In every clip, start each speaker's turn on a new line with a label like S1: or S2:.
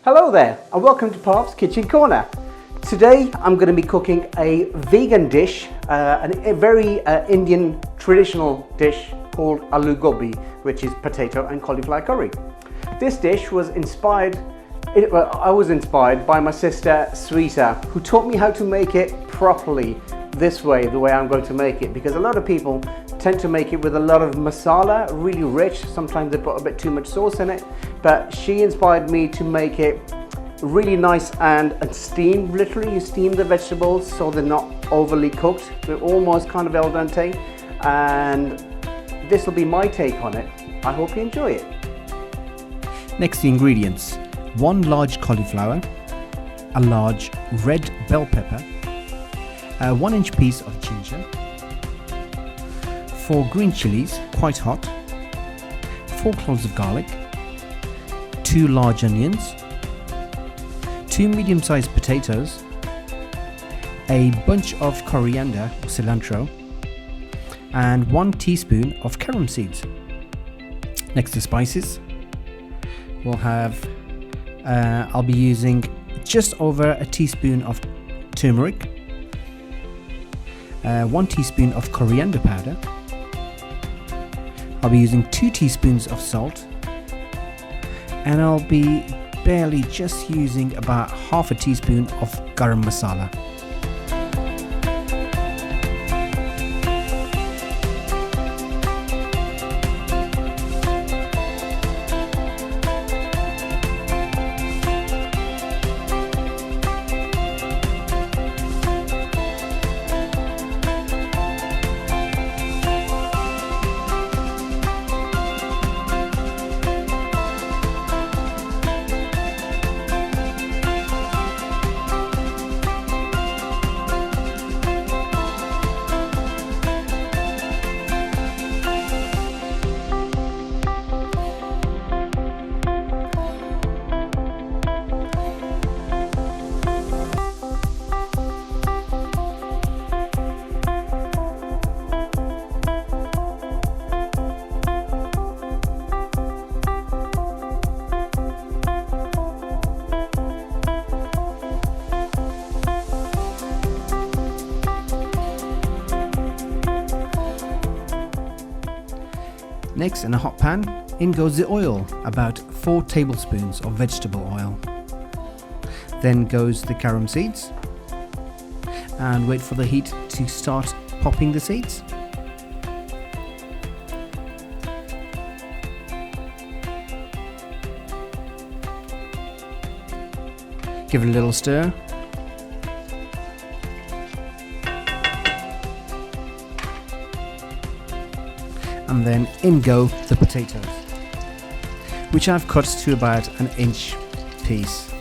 S1: Hello there and welcome to Parv's Kitchen Corner. Today I'm going to be cooking a vegan dish, a very Indian traditional dish called Aloo Gobi, which is potato and cauliflower curry. This dish was inspired, I was inspired by my sister Sawita, who taught me how to make it properly this way, the way I'm going to make it, because a lot of people tend to make it with a lot of masala, really rich. Sometimes they put a bit too much sauce in it, but she inspired me to make it really nice and steamed. Literally, you steam the vegetables so they're not overly cooked. They're almost kind of al dente, and this will be my take on it. I hope you enjoy it.
S2: Next, the ingredients: 1 large cauliflower, a large red bell pepper, a 1-inch piece of ginger, 4 green chillies, quite hot, 4 cloves of garlic, 2 large onions, 2 medium-sized potatoes, a bunch of coriander or cilantro, and 1 teaspoon of carrom seeds. Next, the spices. We'll have, I'll be using just over a teaspoon of turmeric, 1 teaspoon of coriander powder. I'll be using 2 teaspoons of salt, and I'll be barely just using about half a teaspoon of garam masala. Next, in a hot pan, in goes the oil, about 4 tablespoons of vegetable oil. Then goes the carrom seeds, and wait for the heat to start popping the seeds. Give it a little stir. And then in go the potatoes, which I've cut to about an inch piece,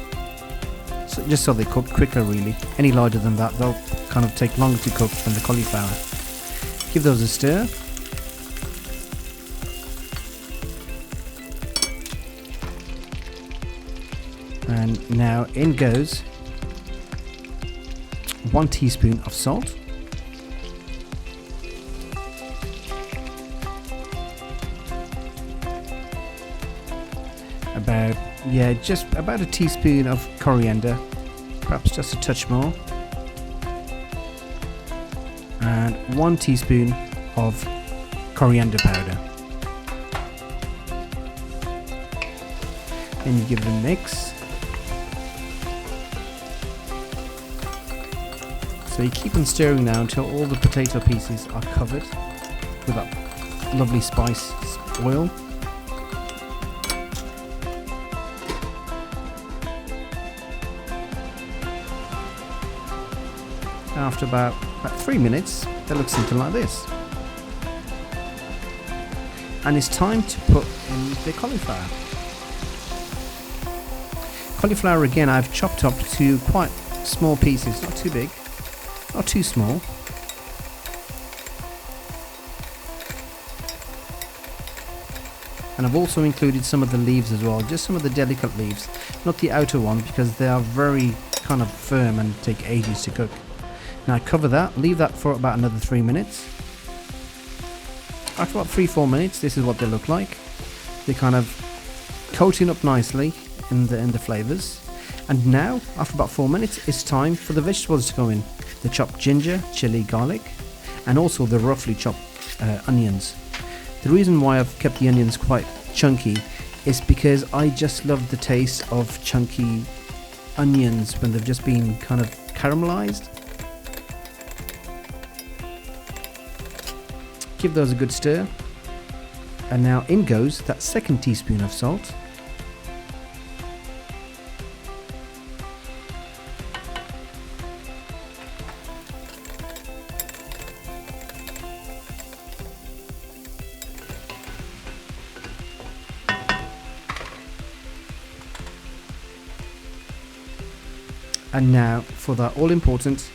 S2: so just so they cook quicker really. Any larger than that, they'll kind of take longer to cook than the cauliflower. Give those a stir. And now in goes 1 teaspoon of salt, just about a teaspoon of coriander, perhaps just a touch more, and 1 teaspoon of coriander powder. Then you give it a mix. So you keep on stirring now until all the potato pieces are covered with that lovely spice oil. After about 3 minutes, they look something like this. And it's time to put in the cauliflower. Cauliflower again I've chopped up to quite small pieces, not too big, not too small. And I've also included some of the leaves as well, just some of the delicate leaves, not the outer one, because they are very kind of firm and take ages to cook. Now cover that, leave that for about another 3 minutes. After about 3-4 minutes, this is what they look like. They're kind of coating up nicely, in the flavors. And now, after about 4 minutes, it's time for the vegetables to go in. The chopped ginger, chili, garlic, and also the roughly chopped onions. The reason why I've kept the onions quite chunky is because I just love the taste of chunky onions when they've just been kind of caramelized. Give those a good stir. And now in goes that second teaspoon of salt. And now for that all-important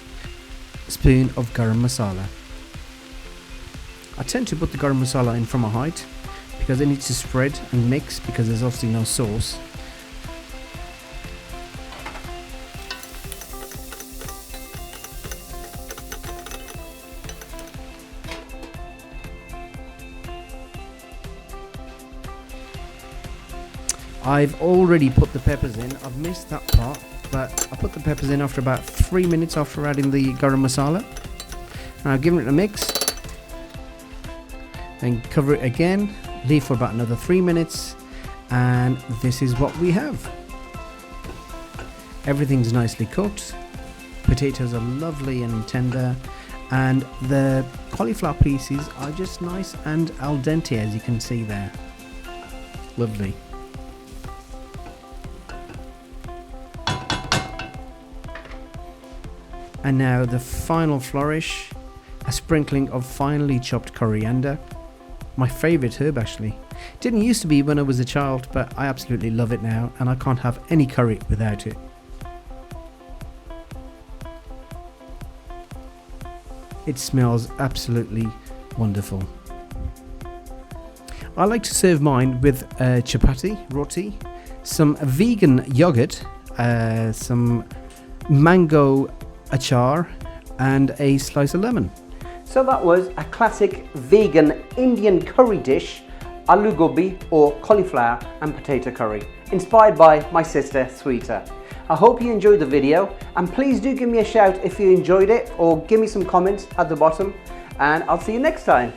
S2: spoon of garam masala. I tend to put the garam masala in from a height because it needs to spread and mix because there's obviously no sauce. I've already put the peppers in. I've missed that part, but I put the peppers in after about 3 minutes after adding the garam masala. Now I've given it a mix and cover it again, leave for about another 3 minutes, and this is what we have. Everything's nicely cooked, potatoes are lovely and tender, and the cauliflower pieces are just nice and al dente, as you can see there. Lovely. And now the final flourish, a sprinkling of finely chopped coriander. My favourite herb actually. Didn't used to be when I was a child, but I absolutely love it now and I can't have any curry without it. It smells absolutely wonderful. I like to serve mine with chapati, roti, some vegan yogurt, some mango achar, and a slice of lemon.
S1: So that was a classic vegan Indian curry dish, aloo gobi or cauliflower and potato curry, inspired by my sister Sawita. I hope you enjoyed the video, and please do give me a shout if you enjoyed it, or give me some comments at the bottom, and I'll see you next time.